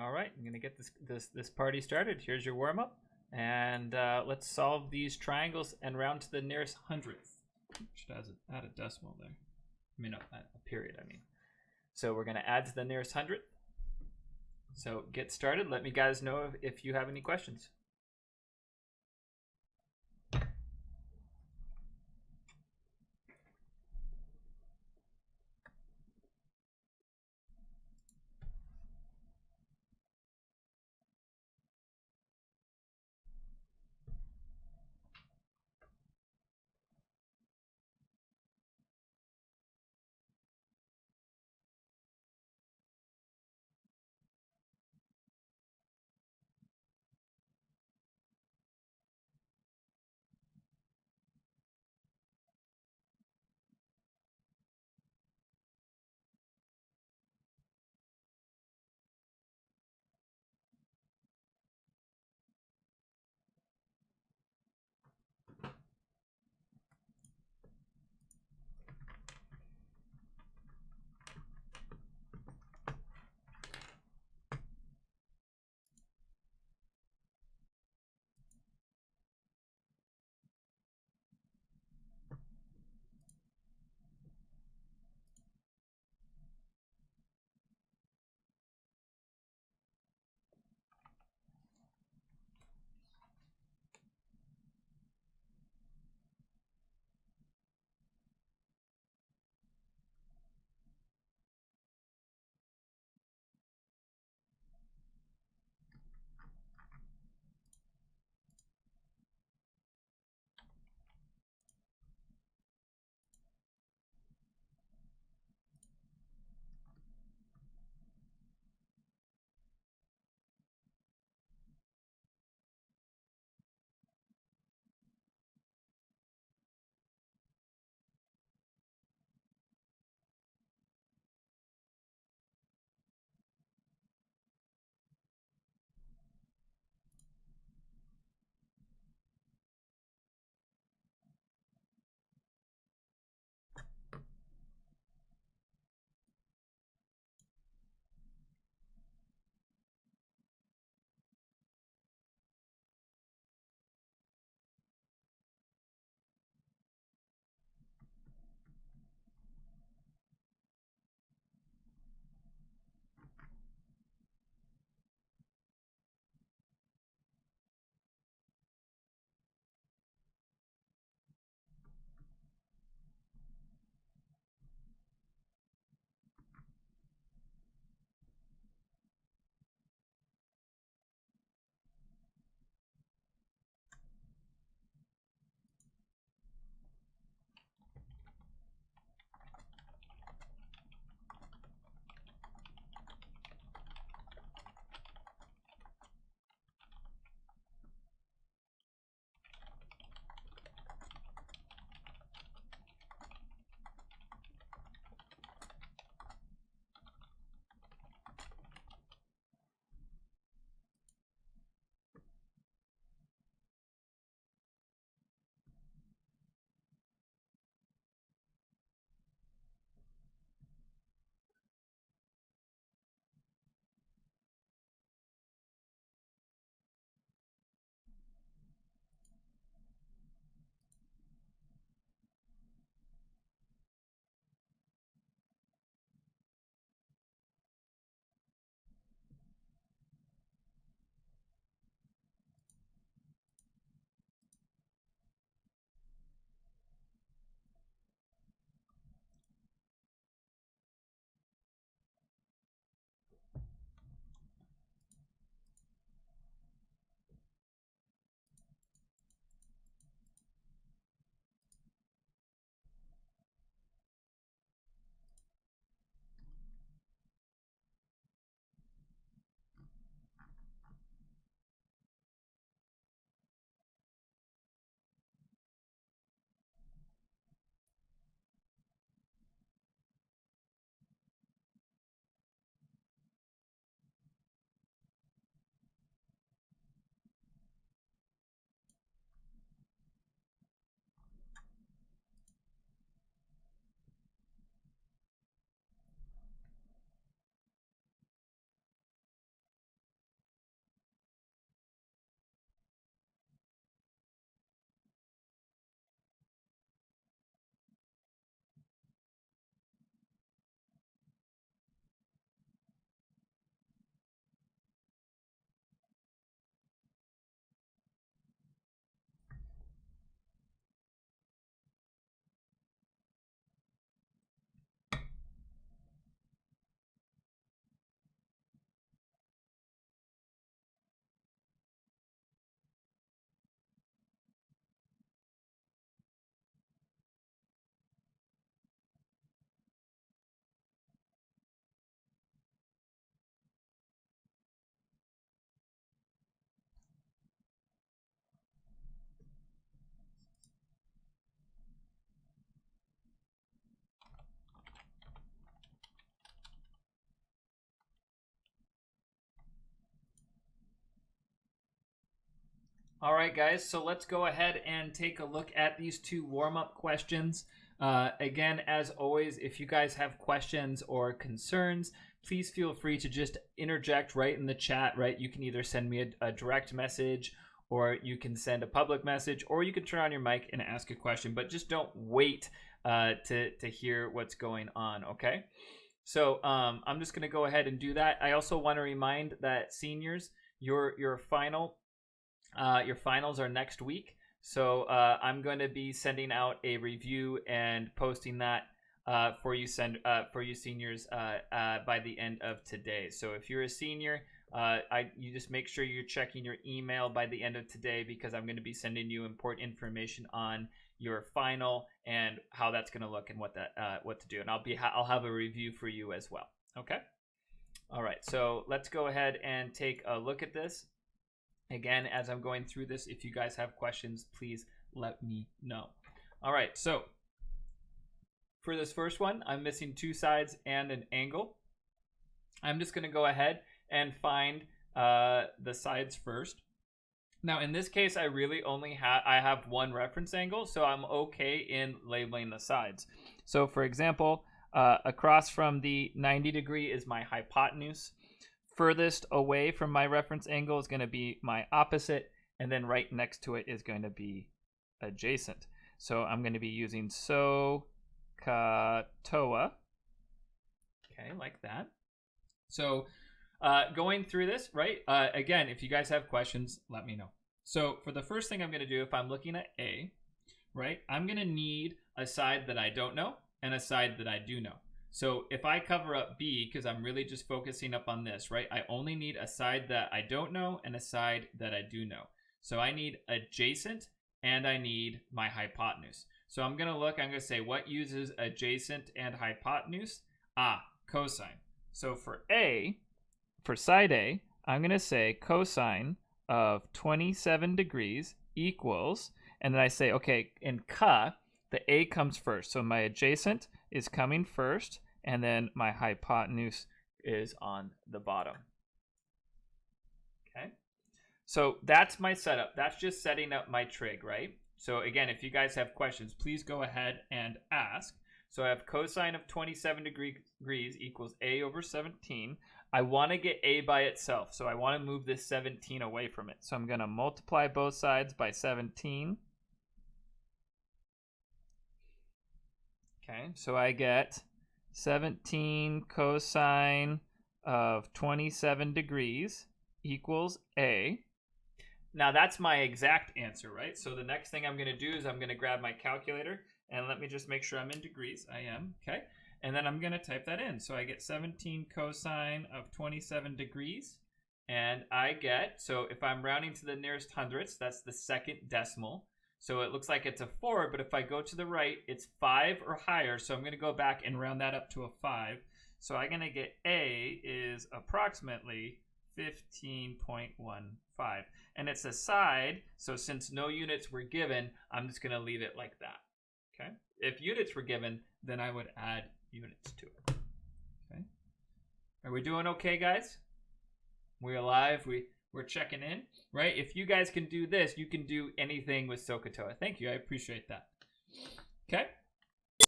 All right, I'm gonna get this party started. Here's your warm up, and let's solve these triangles and round to the nearest hundredth. Should add a decimal there. I mean, no, a period. I mean, so we're gonna add to the nearest hundredth. So get started. Let me guys know if you have any questions. All right, guys, so let's go ahead and take a look at these two warm-up questions. Again, as always, if you guys have questions or concerns, please feel free to just interject right in the chat, right? You can either send me a direct message, or you can send a public message, or you can turn on your mic and ask a question, but just don't wait to hear what's going on, okay? So I'm just going to go ahead and do that. I also want to remind that seniors, your finals are next week. So I'm going to be sending out a review and posting that for you seniors by the end of today. So if you're a senior, you just make sure you're checking your email by the end of today, because I'm going to be sending you important information on your final and how that's going to look and what to do. And I'll have a review for you as well. Okay. All right. So let's go ahead and take a look at this. Again, as I'm going through this, if you guys have questions, please let me know. All right, so for this first one, I'm missing two sides and an angle. I'm just going to go ahead and find the sides first. Now, in this case, I really only have one reference angle, so I'm okay in labeling the sides. So, for example, across from the 90 degree is my hypotenuse. Furthest away from my reference angle is going to be my opposite, and then right next to it is going to be adjacent. So I'm going to be using Soh-Cah-Toa. Okay, like that. So going through this, right, again, if you guys have questions, let me know. So for the first thing I'm going to do, if I'm looking at A, right, I'm going to need a side that I don't know and a side that I do know. So if I cover up B, because I'm really just focusing up on this, right, I only need a side that I don't know and a side that I do know. So I need adjacent and I need my hypotenuse. So I'm going to say what uses adjacent and hypotenuse? Cosine. So for side A, I'm going to say cosine of 27 degrees equals, and then I say, okay, in Ka, the A comes first. So my adjacent is coming first, and then my hypotenuse is on the bottom. Okay. So that's my setup. That's just setting up my trig, right? So again, if you guys have questions, please go ahead and ask. So I have cosine of 27 degrees equals A over 17. I want to get A by itself, so I want to move this 17 away from it. So I'm going to multiply both sides by 17. Okay, so I get 17 cosine of 27 degrees equals A. Now that's my exact answer, right? So the next thing I'm going to do is I'm going to grab my calculator, and let me just make sure I'm in degrees. I am, okay? And then I'm going to type that in. So I get 17 cosine of 27 degrees, and I get, so if I'm rounding to the nearest hundredths, that's the second decimal. So it looks like it's a 4, but if I go to the right, it's 5 or higher. So I'm going to go back and round that up to a 5. So I'm going to get A is approximately 15.15. And it's a side, so since no units were given, I'm just going to leave it like that. Okay. If units were given, then I would add units to it. Okay. Are we doing okay, guys? We're alive. We're checking in, right? If you guys can do this, you can do anything with Soh-Cah-Toa. Thank you. I appreciate that. Okay.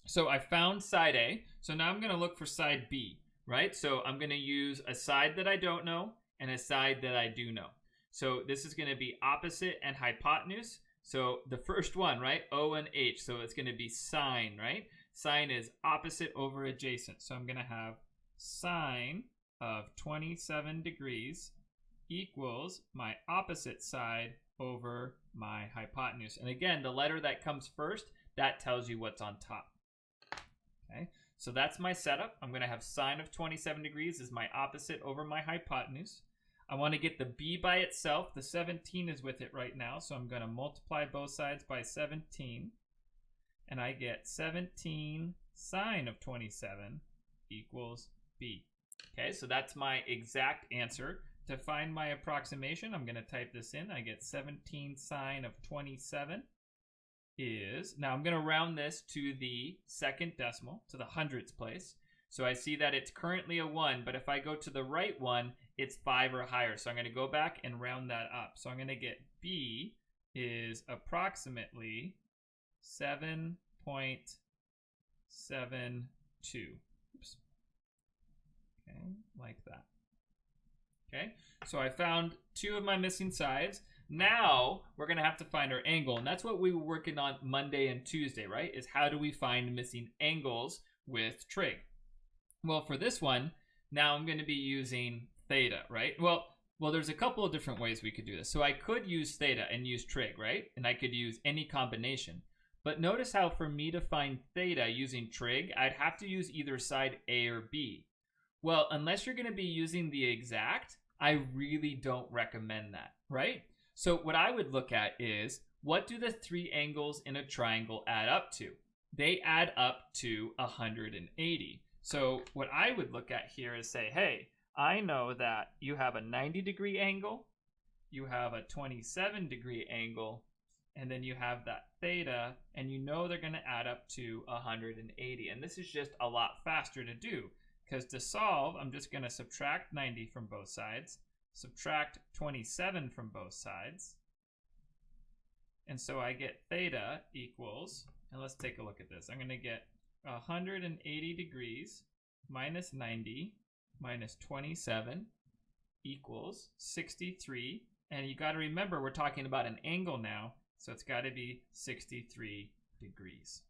So I found side A. So now I'm going to look for side B, right? So I'm going to use a side that I don't know and a side that I do know. So this is going to be opposite and hypotenuse. So the first one, right? O and H. So it's going to be sine, right? Sine is opposite over adjacent. So I'm going to have sine of 27 degrees equals my opposite side over my hypotenuse. And again, the letter that comes first, that tells you what's on top. Okay, so that's my setup. I'm going to have sine of 27 degrees is my opposite over my hypotenuse. I want to get the B by itself. The 17 is with it right now, so I'm going to multiply both sides by 17. And I get 17 sine of 27 equals B. Okay, so that's my exact answer. To find my approximation, I'm going to type this in. I get 17 sine of 27 is, now I'm going to round this to the second decimal, to the hundredths place. So I see that it's currently a 1, but if I go to the right one, it's 5 or higher. So I'm going to go back and round that up. So I'm going to get B is approximately 7.72. Oops. Okay, like that. Okay, so I found 2 of my missing sides. Now we're going to have to find our angle, and that's what we were working on Monday and Tuesday, right? Is how do we find missing angles with trig? Well, for this one, now I'm going to be using theta, right? Well, there's a couple of different ways we could do this. So I could use theta and use trig, right? And I could use any combination. But notice how for me to find theta using trig, I'd have to use either side A or B. Well, unless you're going to be using the exact, I really don't recommend that, right? So what I would look at is, what do the 3 angles in a triangle add up to? They add up to 180. So what I would look at here is say, hey, I know that you have a 90-degree angle, you have a 27-degree angle, and then you have that theta, and you know they're going to add up to 180. And this is just a lot faster to do, because to solve, I'm just going to subtract 90 from both sides, subtract 27 from both sides, and so I get theta equals, and let's take a look at this. I'm going to get 180 degrees minus 90 minus 27 equals 63. And you got to remember, we're talking about an angle now, so it's got to be 63 degrees.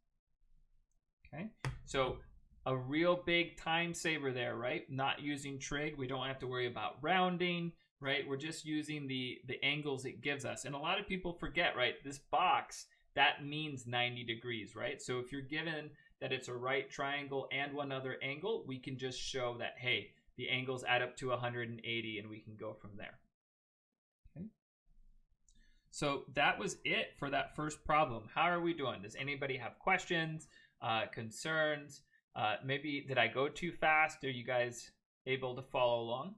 Okay, so a real big time saver there, right? Not using trig. We don't have to worry about rounding, right? We're just using the angles it gives us. And a lot of people forget, right? This box, that means 90 degrees, right? So if you're given that it's a right triangle and one other angle, we can just show that, hey, the angles add up to 180, and we can go from there. Okay. So that was it for that first problem. How are we doing? Does anybody have questions, concerns? Maybe did I go too fast? Are you guys able to follow along?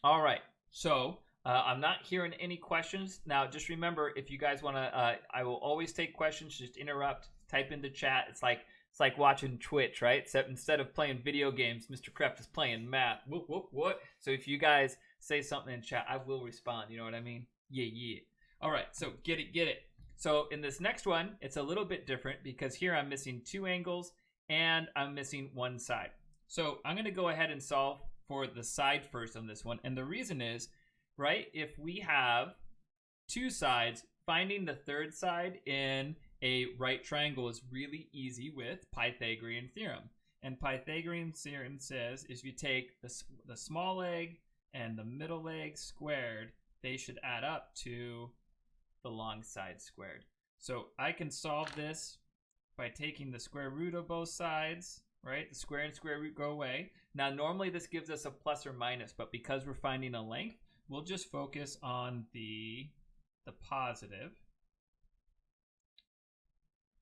All right, so I'm not hearing any questions. Now, just remember, if you guys want to, I will always take questions. Just interrupt, type into chat. It's like watching Twitch, right? Except instead of playing video games, Mr. Krept is playing math. What? So if you guys say something in chat, I will respond. You know what I mean? Yeah. All right, so get it. So in this next one, it's a little bit different because here I'm missing 2 angles and I'm missing 1 side. So I'm going to go ahead and solve for the side first on this one. And the reason is, right, if we have 2 sides, finding the third side in a right triangle is really easy with Pythagorean theorem. And Pythagorean theorem says if you take the small leg and the middle leg squared, they should add up to the long side squared. So I can solve this by taking the square root of both sides, right? The square and square root go away. Now, normally this gives us a plus or minus, but because we're finding a length, we'll just focus on the positive.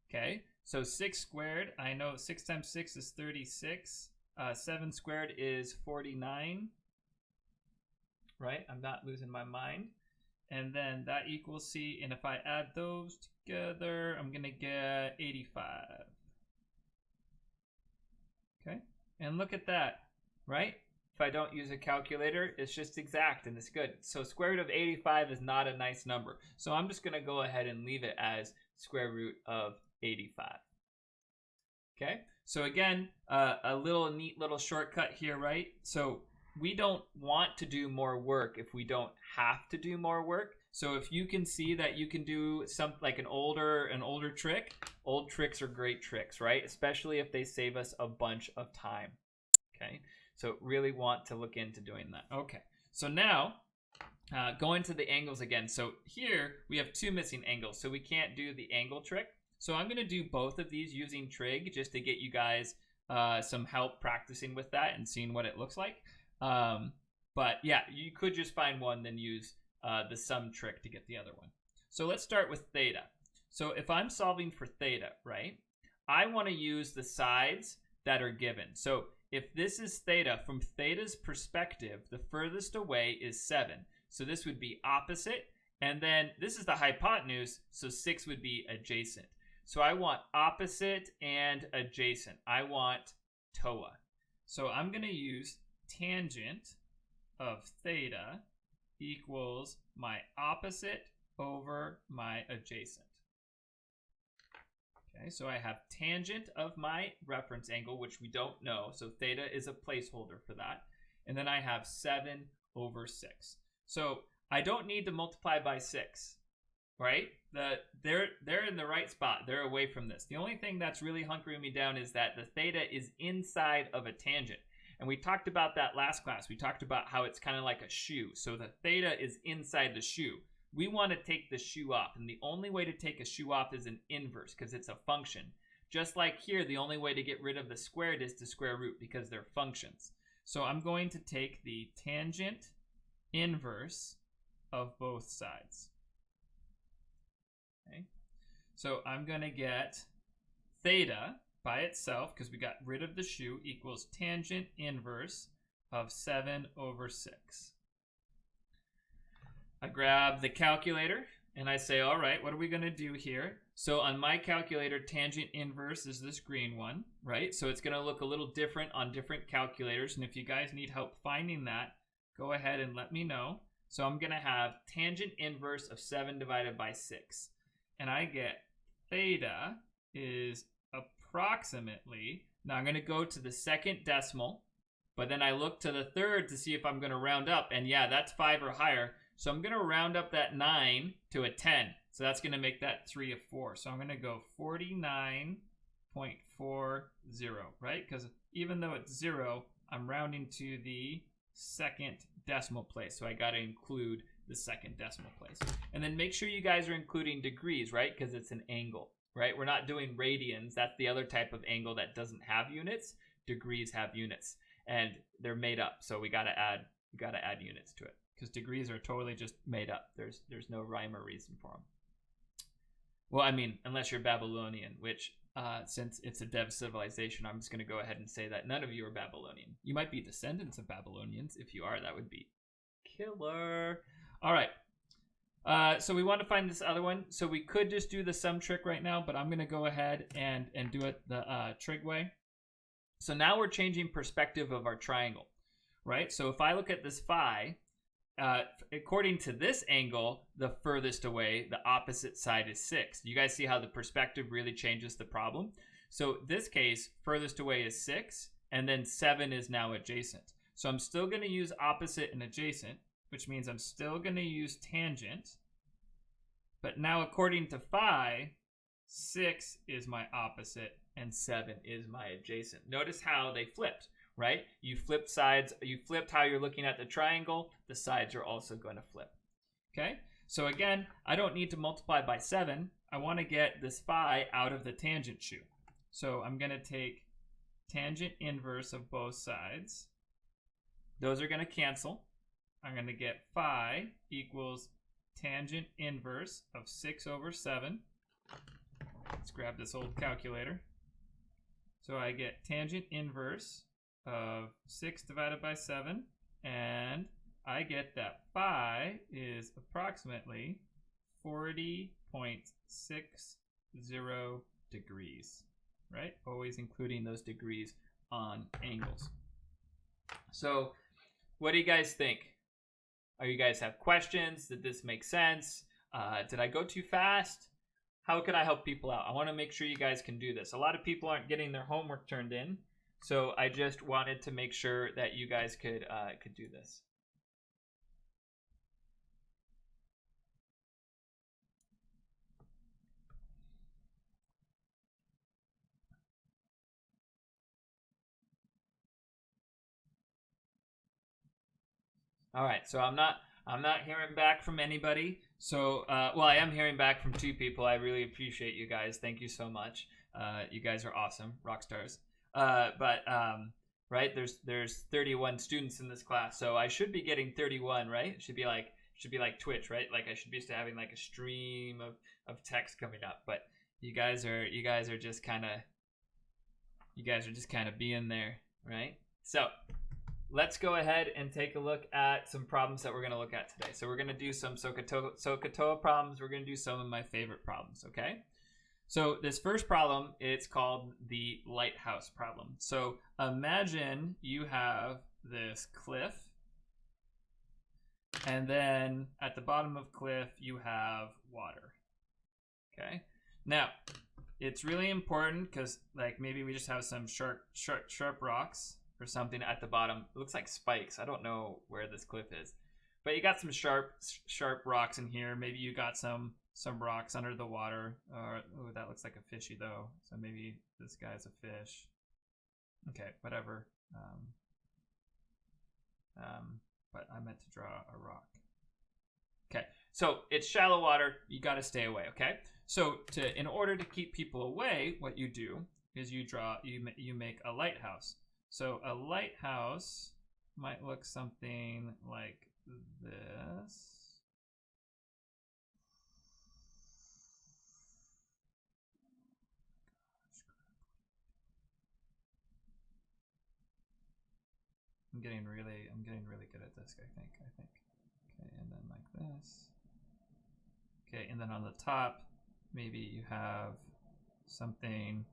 Okay, so 6 squared, I know 6 times 6 is 36. 7 squared is 49. Right, I'm not losing my mind. And then that equals C, and if I add those together, I'm going to get 85. Okay, and look at that, right? If I don't use a calculator, it's just exact and it's good. So square root of 85 is not a nice number. So I'm just going to go ahead and leave it as square root of 85. Okay, so again, a neat little shortcut here, right? So we don't want to do more work if we don't have to do more work. So if you can see that you can do something like an older trick, old tricks are great tricks, right? Especially if they save us a bunch of time. Okay, so really want to look into doing that. Okay, so now going to the angles again. So here we have 2 missing angles, so we can't do the angle trick. So I'm going to do both of these using trig just to get you guys some help practicing with that and seeing what it looks like. But yeah, you could just find one, then use the sum trick to get the other one. So let's start with theta. So if I'm solving for theta, right, I want to use the sides that are given. So if this is theta, from theta's perspective, the furthest away is 7. So this would be opposite. And then this is the hypotenuse, so 6 would be adjacent. So I want opposite and adjacent. I want TOA. So I'm going to use tangent of theta equals my opposite over my adjacent. Okay, so I have tangent of my reference angle, which we don't know. So theta is a placeholder for that. And then I have 7 over 6. So I don't need to multiply by 6, right? They're in the right spot. They're away from this. The only thing that's really hunkering me down is that the theta is inside of a tangent. And we talked about that last class. We talked about how it's kind of like a shoe. So the theta is inside the shoe. We want to take the shoe off. And the only way to take a shoe off is an inverse because it's a function. Just like here, the only way to get rid of the squared is to square root because they're functions. So I'm going to take the tangent inverse of both sides. Okay. So I'm going to get theta by itself, because we got rid of the shoe, equals tangent inverse of 7 over 6. I grab the calculator and I say, all right, what are we going to do here? So on my calculator, tangent inverse is this green one, right? So it's going to look a little different on different calculators. And if you guys need help finding that, go ahead and let me know. So I'm going to have tangent inverse of 7 divided by 6. And I get theta is approximately, now I'm going to go to the second decimal, but then I look to the third to see if I'm going to round up. And yeah, that's 5 or higher. So I'm going to round up that 9 to a 10. So that's going to make that 3 of 4. So I'm going to go 49.40, right? Because even though it's 0, I'm rounding to the second decimal place. So I got to include the second decimal place. And then make sure you guys are including degrees, right? Because it's an angle, right? We're not doing radians. That's the other type of angle that doesn't have units. Degrees have units, and they're made up. So we got to add units to it, because degrees are totally just made up. There's no rhyme or reason for them. Well, I mean, unless you're Babylonian, which since it's a dev civilization, I'm just going to go ahead and say that none of you are Babylonian. You might be descendants of Babylonians. If you are, that would be killer. All right. So we want to find this other one. So we could just do the sum trick right now, but I'm going to go ahead and do it the trig way. So now we're changing perspective of our triangle, right? So if I look at this phi, according to this angle, the furthest away, the opposite side is 6. You guys see how the perspective really changes the problem? So this case, furthest away is 6, and then 7 is now adjacent. So I'm still going to use opposite and adjacent, which means I'm still going to use tangent. But now according to phi, 6 is my opposite and 7 is my adjacent. Notice how they flipped, right? You flipped sides, you flipped how you're looking at the triangle, the sides are also going to flip. Okay? So again, I don't need to multiply by 7. I want to get this phi out of the tangent shoe. So I'm going to take tangent inverse of both sides. Those are going to cancel. I'm going to get phi equals tangent inverse of 6 over 7. Let's grab this old calculator. So I get tangent inverse of 6 divided by 7, and I get that phi is approximately 40.60 degrees, right? Always including those degrees on angles. So what do you guys think? Are you guys have questions? Did this make sense? Did I go too fast? How can I help people out? I want to make sure you guys can do this. A lot of people aren't getting their homework turned in, so I just wanted to make sure that you guys could do this. All right, so I'm not hearing back from anybody. So, well, I am hearing back from 2 people. I really appreciate you guys. Thank you so much. You guys are awesome, rock stars. Right, there's 31 students in this class, so I should be getting 31, right? It should be like Twitch, right? Like I should be used to having like a stream of text coming up. But you guys are just kind of being there, right? So let's go ahead and take a look at some problems that we're going to look at today. So we're going to do some Soh-Cah-Toa problems. We're going to do some of my favorite problems, okay? So this first problem, it's called the lighthouse problem. So imagine you have this cliff, and then at the bottom of cliff you have water. Okay. Now, it's really important because like maybe we just have some sharp rocks or something at the bottom. It looks like spikes. I don't know where this cliff is, but you got some sharp rocks in here. Maybe you got some rocks under the water. Oh, that looks like a fishy though. So maybe this guy's a fish. Okay, whatever. But I meant to draw a rock. Okay, so it's shallow water. You got to stay away. Okay, so in order to keep people away, what you do is you make a lighthouse. So a lighthouse might look something like this. I'm getting really good at this, I think. Okay, and then like this. Okay, and then on the top, maybe you have something.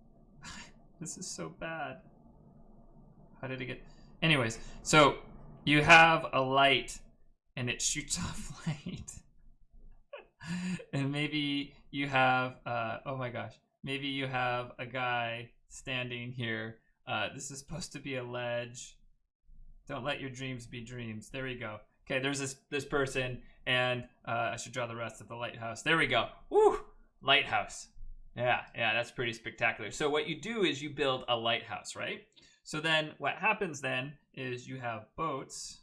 This is so bad. How did it get? Anyways, so you have a light and it shoots off light. And maybe you have, oh my gosh, maybe you have a guy standing here. This is supposed to be a ledge. Don't let your dreams be dreams. There we go. Okay, there's this person, and I should draw the rest of the lighthouse. There we go. Woo! Lighthouse. Yeah, that's pretty spectacular. So what you do is you build a lighthouse, right? So then what happens then is you have boats.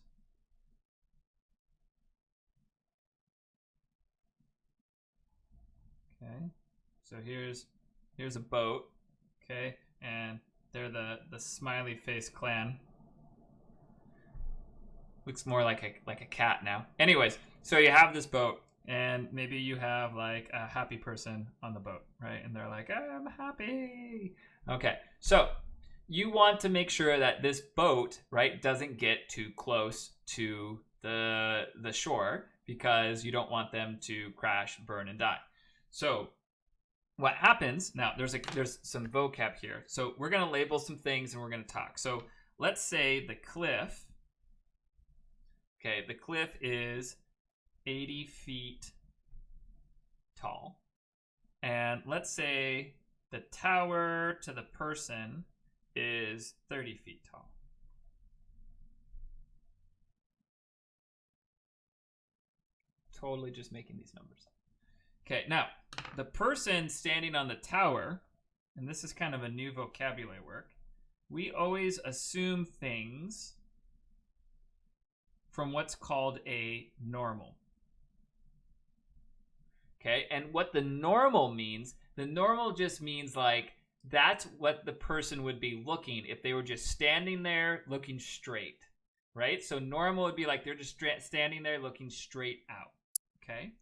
Okay, so here's a boat. Okay, and they're the smiley face clan. Looks more like a cat now. Anyways, so you have this boat, and maybe you have like a happy person on the boat, right? And they're like, I'm happy. Okay, so you want to make sure that this boat, right, doesn't get too close to the shore because you don't want them to crash, burn, and die. So what happens now? There's some vocab here. So we're gonna label some things and we're gonna talk. So let's say the cliff. Okay, the cliff is 80 feet tall. And let's say the tower to the person is 30 feet tall. Totally just making these numbers up. Okay, now, the person standing on the tower, and this is kind of a new vocabulary work, we always assume things from what's called a normal. Okay, and what the normal means, the normal just means like that's what the person would be looking if they were just standing there looking straight, right? So normal would be like they're just standing there looking straight out, okay?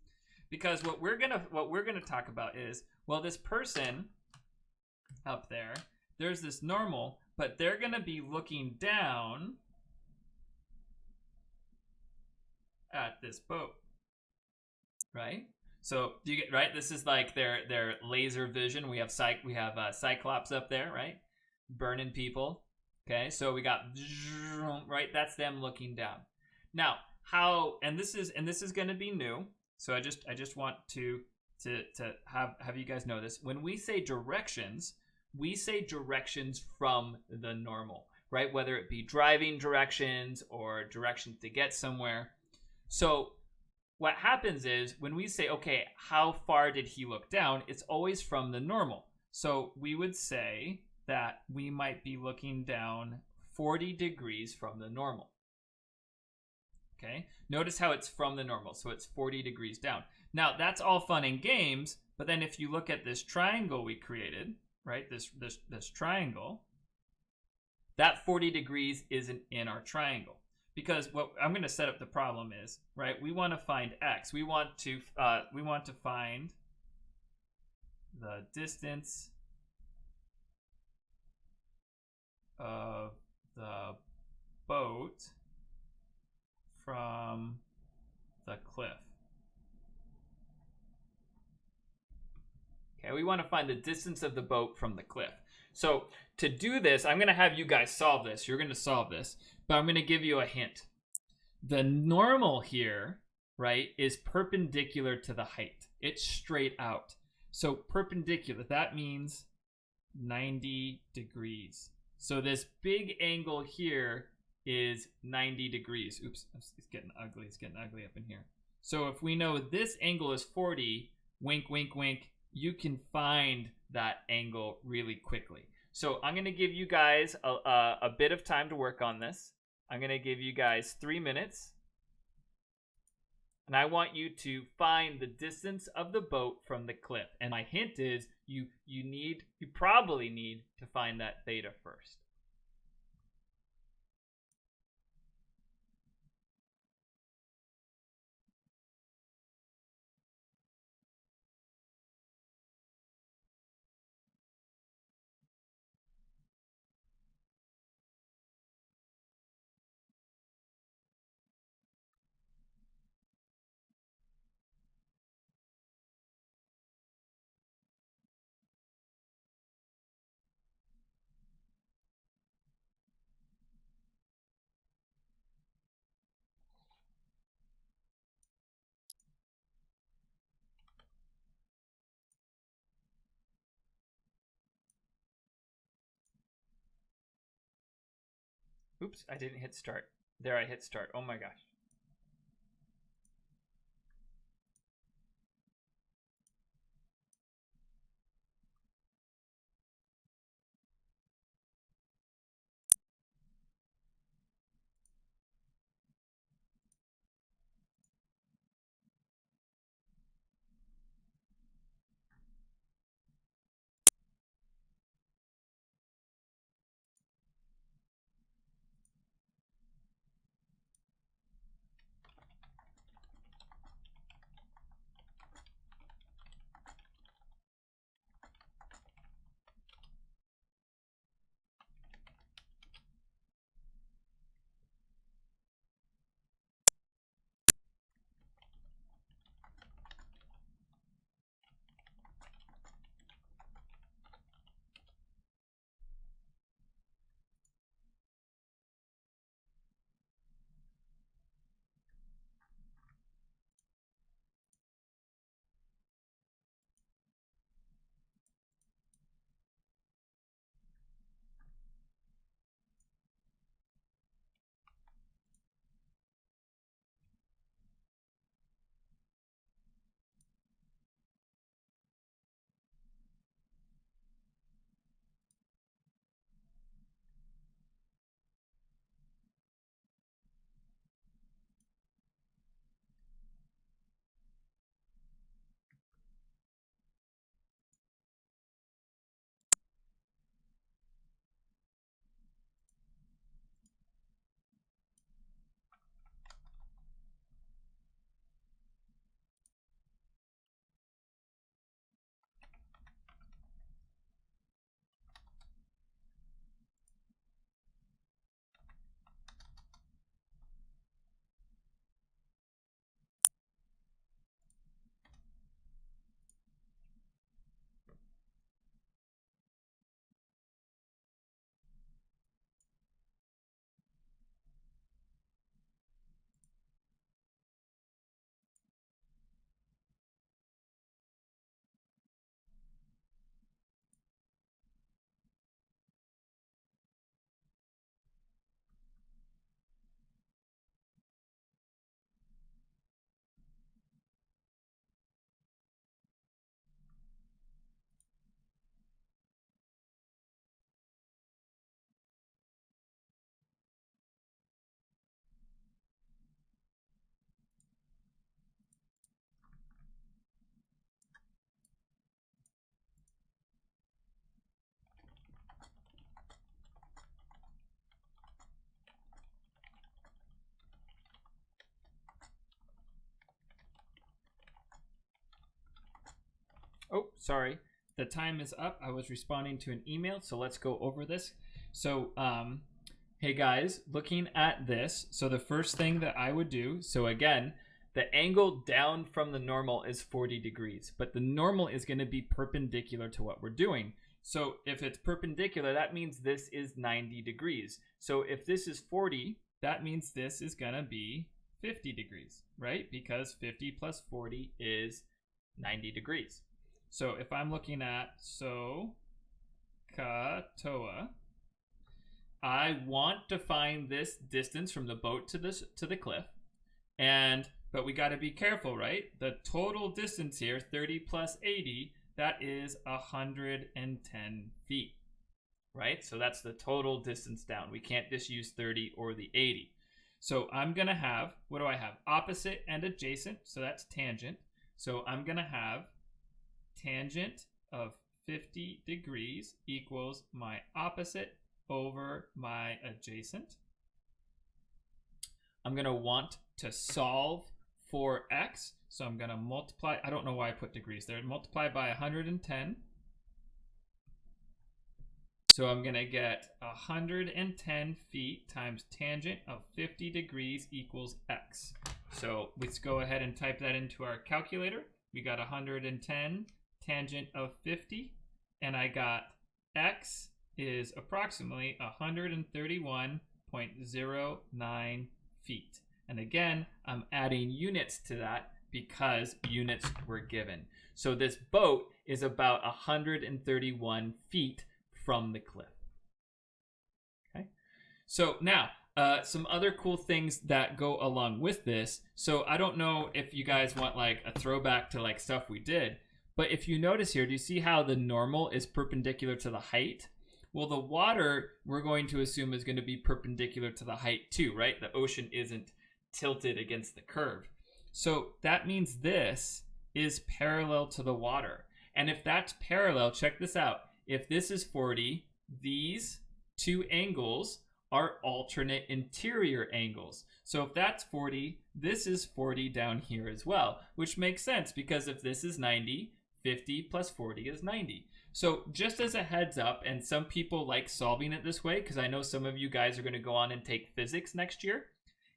Because what we're gonna talk about is, well, this person up there, there's this normal, but they're gonna be looking down at this boat, right? So do you get right? This is like their laser vision. We have Cyclops up there, right? Burning people. Okay, so we got right. That's them looking down. Now, how? And this is going to be new. So I just want to have you guys know this. When we say directions from the normal, right? Whether it be driving directions or directions to get somewhere. So what happens is when we say, okay, how far did he look down? It's always from the normal. So we would say that we might be looking down 40 degrees from the normal. Okay, notice how it's from the normal. So it's 40 degrees down. Now that's all fun and games, but then if you look at this triangle we created, right? This triangle, that 40 degrees isn't in our triangle. Because what I'm going to set up the problem is, right? We want to find x. We want to find the distance of the boat from the cliff. Okay, we want to find the distance of the boat from the cliff. So to do this, I'm going to have you guys solve this. You're going to solve this, but I'm going to give you a hint. The normal here, right, is perpendicular to the height. It's straight out. So perpendicular, that means 90 degrees. So this big angle here is 90 degrees. Oops, it's getting ugly. It's getting ugly up in here. So if we know this angle is 40, wink, wink, wink, you can find that angle really quickly. So I'm going to give you guys a bit of time to work on this. I'm going to give you guys 3 minutes. And I want you to find the distance of the boat from the cliff. And my hint is you probably need to find that theta first. Oops, I didn't hit start. There, I hit start. Oh my gosh. Oh, sorry. The time is up. I was responding to an email, so let's go over this. So, hey guys, looking at this, so the first thing that I would do, so again, the angle down from the normal is 40 degrees, but the normal is going to be perpendicular to what we're doing. So if it's perpendicular, that means this is 90 degrees. So if this is 40, that means this is going to be 50 degrees, right? Because 50 plus 40 is 90 degrees. So if I'm looking at Soh-Cah-Toa, I want to find this distance from the boat to the cliff. But we got to be careful, right? The total distance here, 30 plus 80, that is 110 feet, right? So that's the total distance down. We can't just use 30 or the 80. So I'm going to have, what do I have? Opposite and adjacent, so that's tangent. So I'm going to have tangent of 50 degrees equals my opposite over my adjacent. I'm going to want to solve for x. So I'm going to multiply, I don't know why I put degrees there, multiply by 110. So I'm going to get 110 feet times tangent of 50 degrees equals x. So let's go ahead and type that into our calculator. We got 110 tangent of 50, and I got x is approximately 131.09 feet. And again, I'm adding units to that because units were given. So this boat is about 131 feet from the cliff. Okay. So now, some other cool things that go along with this. So I don't know if you guys want like a throwback to like stuff we did, but if you notice here, do you see how the normal is perpendicular to the height? Well, the water we're going to assume is going to be perpendicular to the height too, right? The ocean isn't tilted against the curve. So that means this is parallel to the water. And if that's parallel, check this out. If this is 40, these two angles are alternate interior angles. So if that's 40, this is 40 down here as well, which makes sense because if this is 90, 50 plus 40 is 90. So just as a heads up, and some people like solving it this way, because I know some of you guys are going to go on and take physics next year.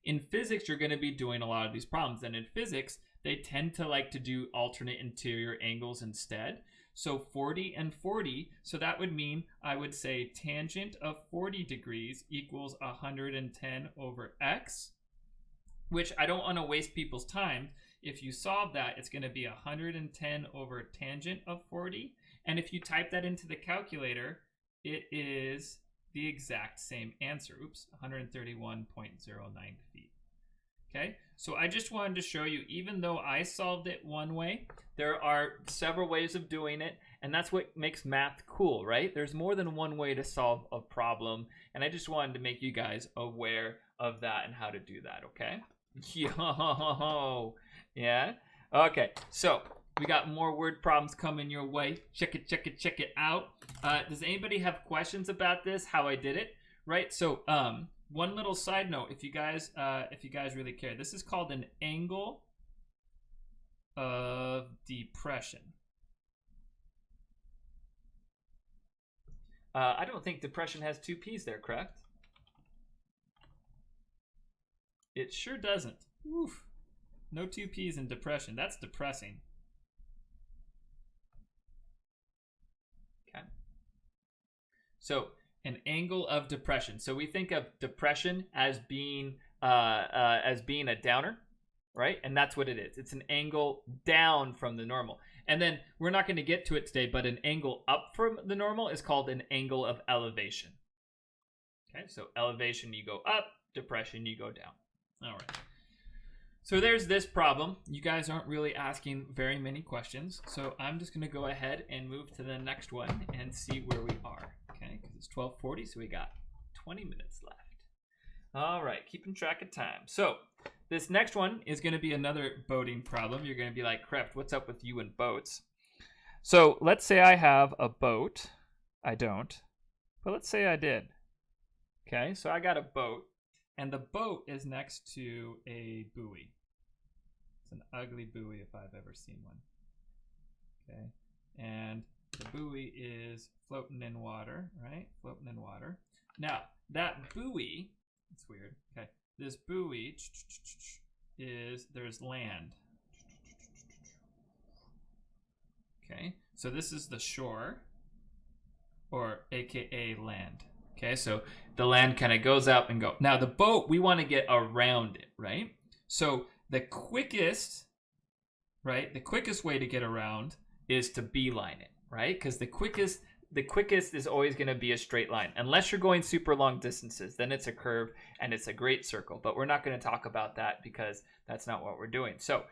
In physics, you're going to be doing a lot of these problems. And in physics, they tend to like to do alternate interior angles instead. So 40 and 40, so that would mean I would say tangent of 40 degrees equals 110 over x, which I don't want to waste people's time. If you solve that, it's going to be 110 over tangent of 40. And if you type that into the calculator, it is the exact same answer. Oops, 131.09 feet. Okay, so I just wanted to show you, even though I solved it one way, there are several ways of doing it, and that's what makes math cool, right? There's more than one way to solve a problem, and I just wanted to make you guys aware of that and how to do that, okay? Yo, yeah? Okay, so we got more word problems coming your way. Check it out. Does anybody have questions about this, how I did it? Right, so one little side note, if you guys really care, this is called an angle of depression. I don't think depression has two P's there, correct? It sure doesn't. Oof. No two P's in depression. That's depressing. Okay. So an angle of depression. So we think of depression as being a downer, right? And that's what it is. It's an angle down from the normal. And then we're not going to get to it today, but an angle up from the normal is called an angle of elevation. Okay, so elevation, you go up, depression, you go down. All right. So there's this problem. You guys aren't really asking very many questions, so I'm just going to go ahead and move to the next one and see where we are. Okay, because it's 12:40, so we got 20 minutes left. All right, keeping track of time. So this next one is going to be another boating problem. You're going to be like, Kreft, what's up with you and boats? So let's say I have a boat. I don't, but let's say I did. Okay, so I got a boat, and the boat is next to a buoy. It's an ugly buoy if I've ever seen one. Okay, and the buoy is floating in water, right? Floating in water. Now, that buoy, it's weird. Okay, this buoy is there's land. Okay, so this is the shore, or AKA land. Okay, so the land kind of goes up and go. Now the boat, we want to get around it, right? So the quickest, right? The quickest way to get around is to beeline it, right? Because the quickest is always going to be a straight line. Unless you're going super long distances, then it's a curve and it's a great circle. But we're not going to talk about that because that's not what we're doing. So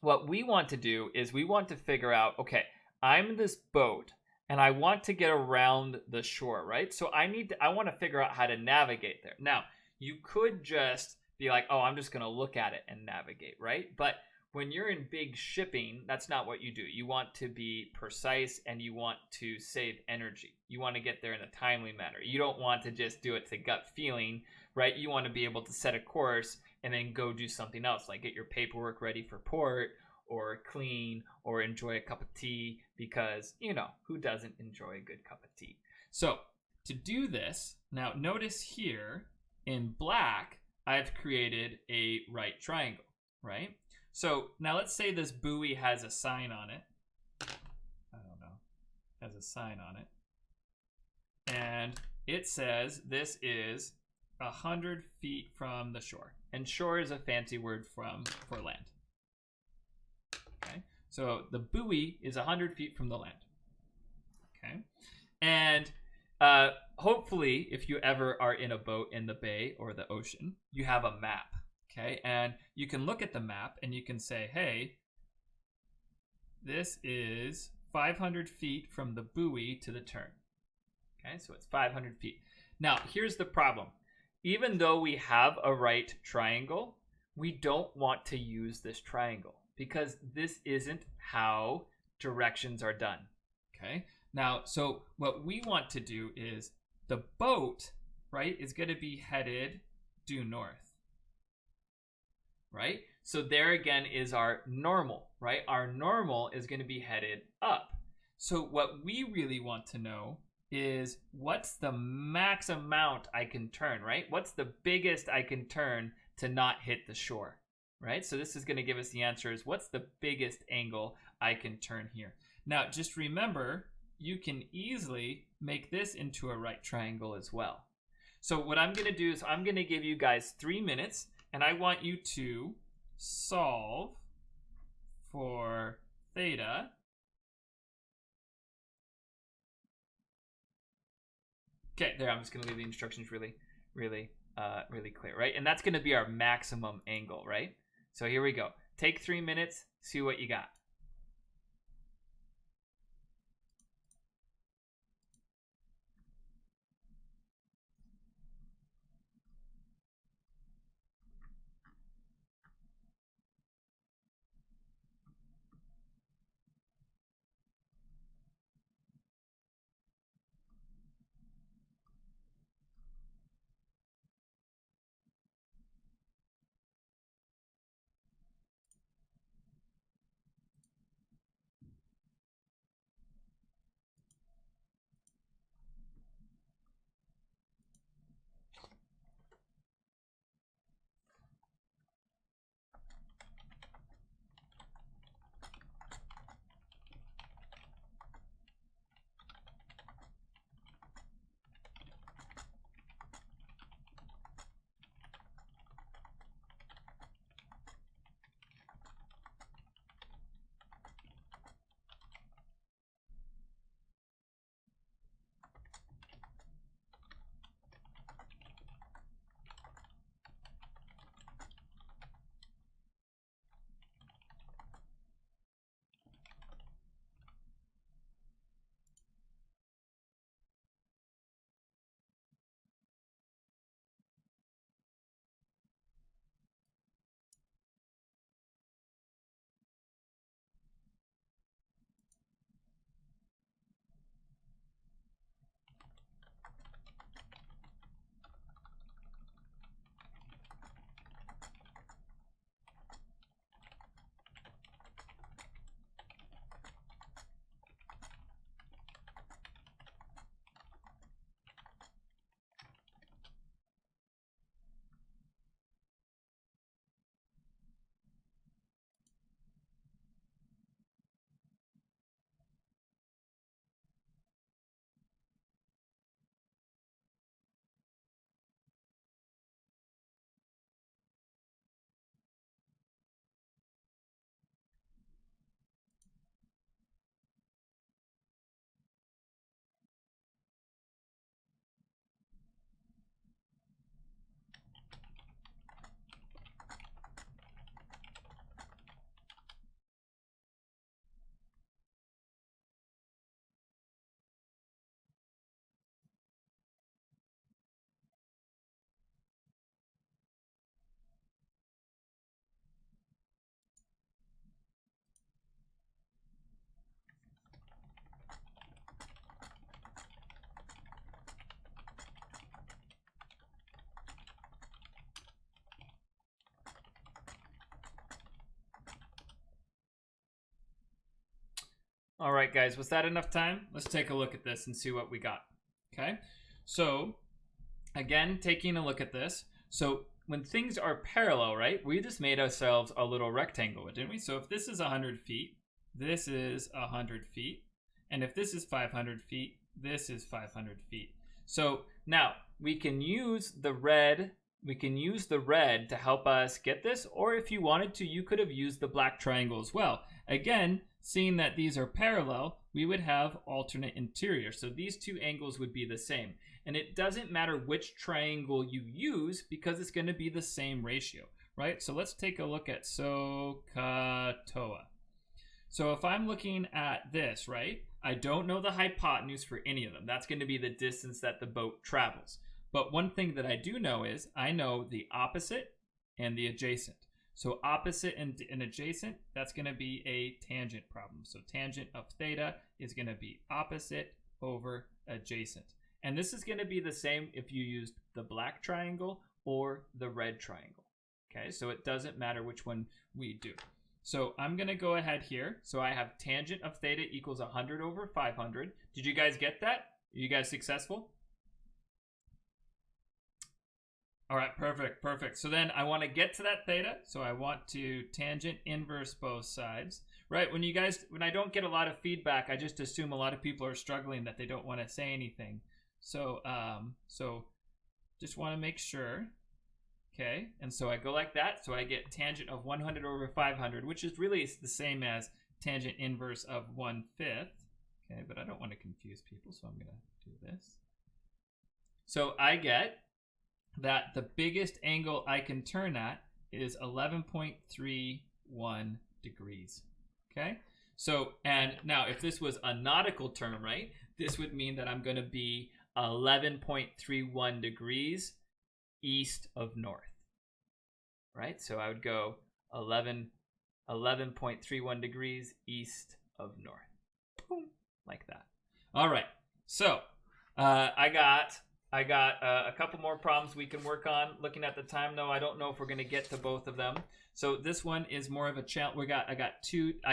what we want to do is we want to figure out, okay, I'm this boat and I want to get around the shore, right? So I want to figure out how to navigate there. Now, you could just be like, oh, I'm just going to look at it and navigate, right? But when you're in big shipping, that's not what you do. You want to be precise and you want to save energy. You want to get there in a timely manner. You don't want to just do it to gut feeling, right? You want to be able to set a course and then go do something else, like get your paperwork ready for port, or clean, or enjoy a cup of tea, because, you know, who doesn't enjoy a good cup of tea? So to do this, now notice here in black, I've created a right triangle, right? So now let's say this buoy has a sign on it. I don't know, has a sign on it. And it says this is 100 feet from the shore. And shore is a fancy word for land. Okay, so the buoy is 100 feet from the land. Okay, and hopefully if you ever are in a boat in the bay or the ocean, you have a map. Okay, and you can look at the map and you can say, hey, this is 500 feet from the buoy to the turn. Okay, so it's 500 feet. Now, here's the problem. Even though we have a right triangle, we don't want to use this triangle because this isn't how directions are done. Okay, now, so what we want to do is the boat, right, is going to be headed due north. Right? So there again is our normal, right? Our normal is going to be headed up. So what we really want to know is what's the max amount I can turn, right? What's the biggest I can turn to not hit the shore, right? So this is going to give us the answer is what's the biggest angle I can turn here. Now, just remember, you can easily make this into a right triangle as well. So what I'm going to do is I'm going to give you guys 3 minutes. And I want you to solve for theta. Okay, there, I'm just going to leave the instructions really clear, right? And that's going to be our maximum angle, right? So here we go. Take 3 minutes, see what you got. All right, guys, was that enough time? Let's take a look at this and see what we got. Okay, so again, taking a look at this. So when things are parallel, right, we just made ourselves a little rectangle, didn't we? So if this is 100 feet, this is 100 feet. And if this is 500 feet, this is 500 feet. So now we can use the red. We can use the red to help us get this, or if you wanted to, you could have used the black triangle as well. Again, seeing that these are parallel, we would have alternate interior. So these two angles would be the same. And it doesn't matter which triangle you use because it's going to be the same ratio, right? So let's take a look at Soh-Cah-Toa. So if I'm looking at this, right, I don't know the hypotenuse for any of them. That's going to be the distance that the boat travels. But one thing that I do know is I know the opposite and the adjacent. So opposite and adjacent, that's going to be a tangent problem. So tangent of theta is going to be opposite over adjacent. And this is going to be the same if you used the black triangle or the red triangle. Okay, so it doesn't matter which one we do. So I'm going to go ahead here. So I have tangent of theta equals 100 over 500. Did you guys get that? Are you guys successful? All right, perfect, perfect. So then I want to get to that theta. So I want to tangent inverse both sides, right? When I don't get a lot of feedback, I just assume a lot of people are struggling that they don't want to say anything. So, just want to make sure. Okay, and so I go like that. So I get tangent of 100 over 500, which is really the same as tangent inverse of 1/5. Okay, but I don't want to confuse people, so I'm going to do this. So I get that the biggest angle I can turn at is 11.31 degrees. Okay, so and now if this was a nautical term, right, this would mean that I'm going to be 11.31 degrees east of north, right? So I would go 11.31 degrees east of north. Boom, like that. All right, so I got a couple more problems we can work on. Looking at the time, though, I don't know if we're going to get to both of them. So this one is more of a challenge. I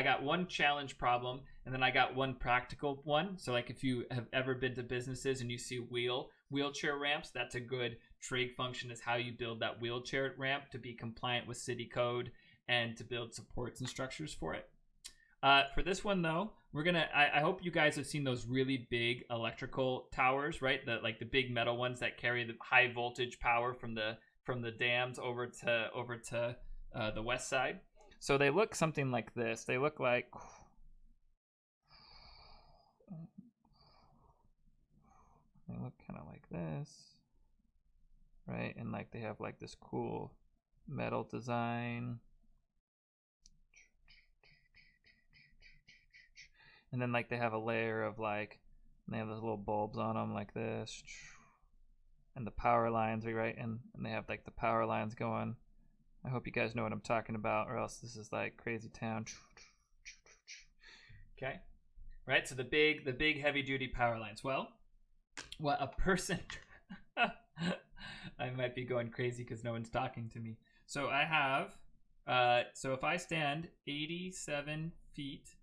got one challenge problem, and then I got one practical one. So like if you have ever been to businesses and you see wheelchair ramps, that's a good trig function, is how you build that wheelchair ramp to be compliant with city code and to build supports and structures for it. For this one, though, I hope you guys have seen those really big electrical towers, right? The big metal ones that carry the high voltage power from the dams over to the west side. So they look something like this. They look like kind of like this, right? And like they have like this cool metal design. And then like they have a layer of like, and they have those little bulbs on them like this. And the power lines, right? And they have like the power lines going. I hope you guys know what I'm talking about, or else this is like crazy town. Okay. Right? So the big heavy duty power lines. Well, what a person I might be going crazy because no one's talking to me. So I have so if I stand 87 feet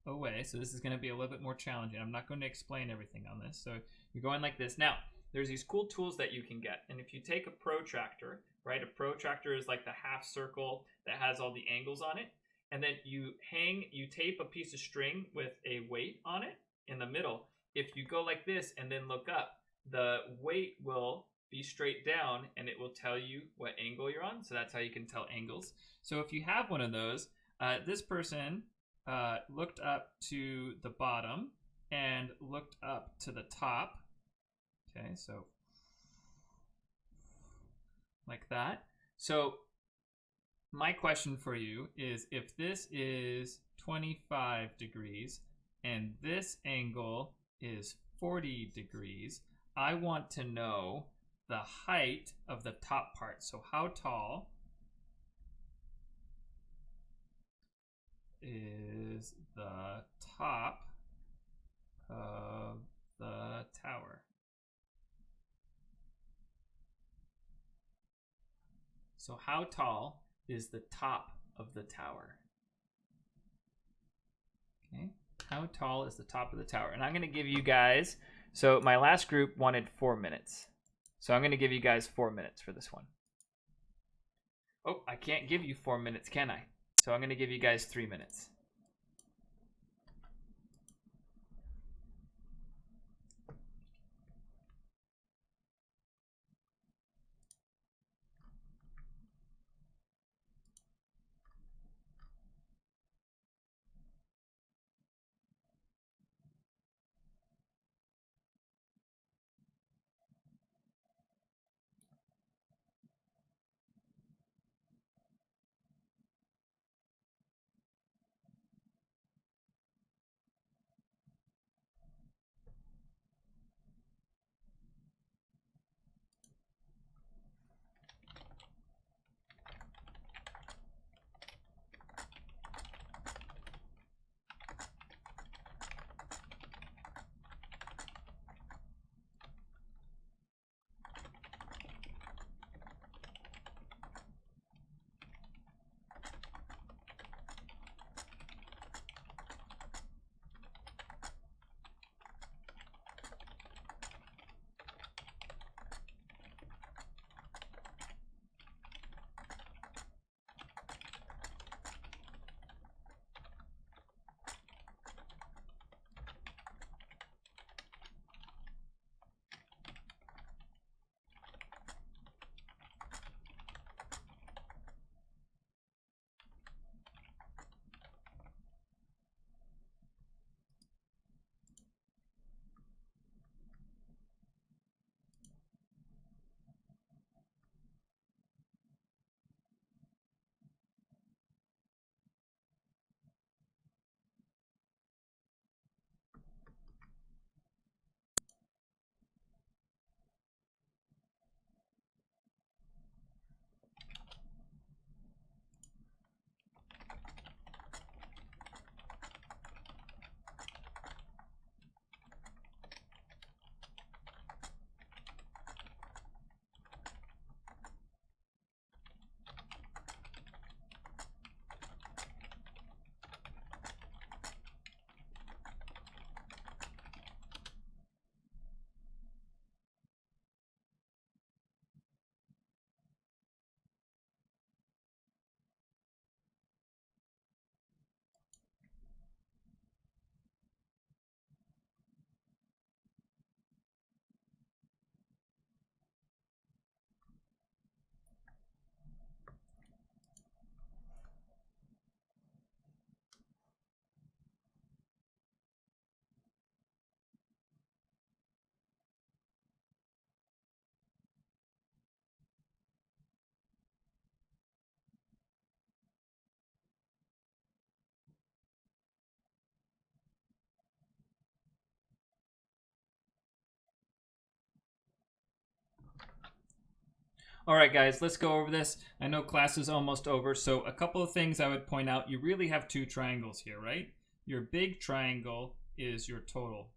away, so this is going to be a little bit more challenging. I'm not going to explain everything on this. So you're going like this. Now, there's these cool tools that you can get. And if you take a protractor, right? A protractor is like the half circle that has all the angles on it. And then you tape a piece of string with a weight on it in the middle. If you go like this and then look up, the weight will be straight down and it will tell you what angle you're on. So that's how you can tell angles. So if you have one of those, this person looked up to the bottom and looked up to the top. Okay, so like that. So my question for you is, if this is 25 degrees and this angle is 40 degrees, I want to know the height of the top part. So how tall is the top of the tower? So how tall is the top of the tower? Okay, how How tall is the top of the tower? And I'm going to give you guys, so my last group wanted 4 minutes. So I'm going to give you guys 4 minutes for this one. Oh, I can't give you 4 minutes, can I? So I'm going to give you guys 3 minutes. All right, guys, let's go over this. I know class is almost over, so a couple of things I would point out. You really have two triangles here, right? Your big triangle is your total,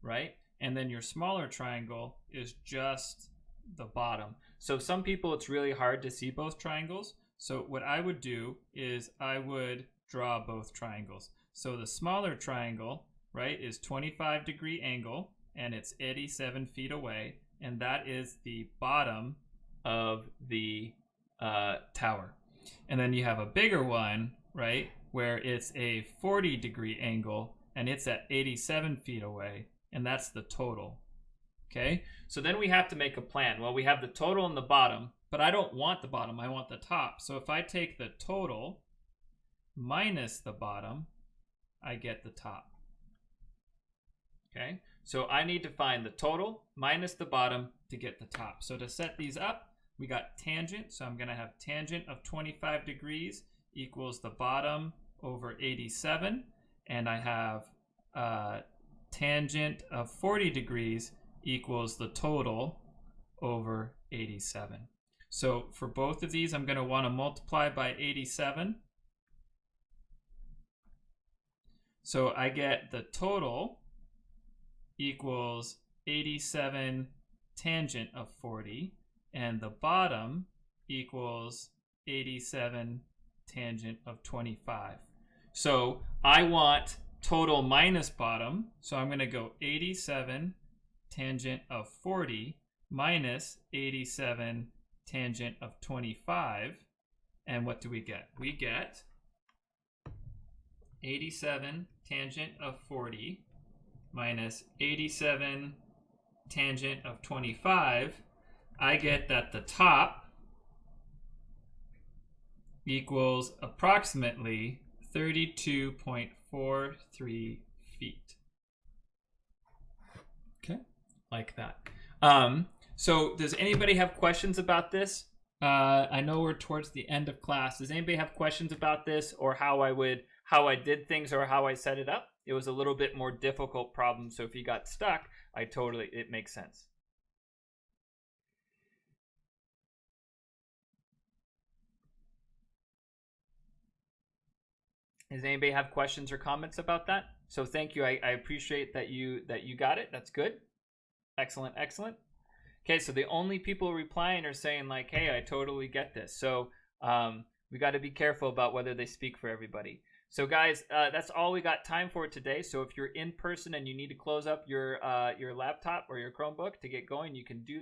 right? And then your smaller triangle is just the bottom. So some people, it's really hard to see both triangles. So what I would do is I would draw both triangles. So the smaller triangle, right, is 25-degree angle, and it's 87 feet away, and that is the bottom of the tower. And then you have a bigger one, right, where it's a 40-degree angle and it's at 87 feet away, and that's the total. Okay, so then we have to make a plan. Well, we have the total in the bottom, but I don't want the bottom, I want the top. So if I take the total minus the bottom, I get the top. Okay, so I need to find the total minus the bottom to get the top. So to set these up, we got tangent, so I'm going to have tangent of 25 degrees equals the bottom over 87, and I have tangent of 40 degrees equals the total over 87. So for both of these, I'm going to want to multiply by 87. So I get the total equals 87 tangent of 40, and the bottom equals 87 tangent of 25. So I want total minus bottom. So I'm going to go 87 tangent of 40 minus 87 tangent of 25. And what do we get? We get 87 tangent of 40 minus 87 tangent of 25. I get that the top equals approximately 32.43 feet. Okay, like that. So does anybody have questions about this? I know we're towards the end of class. Does anybody have questions about this, or how I did things, or how I set it up? It was a little bit more difficult problem, so if you got stuck, it makes sense. Does anybody have questions or comments about that? So thank you. I appreciate that you got it. That's good. Excellent, excellent. Okay, so the only people replying are saying like, hey, I totally get this. So we got to be careful about whether they speak for everybody. So guys, that's all we got time for today. So if you're in person and you need to close up your laptop or your Chromebook to get going, you can do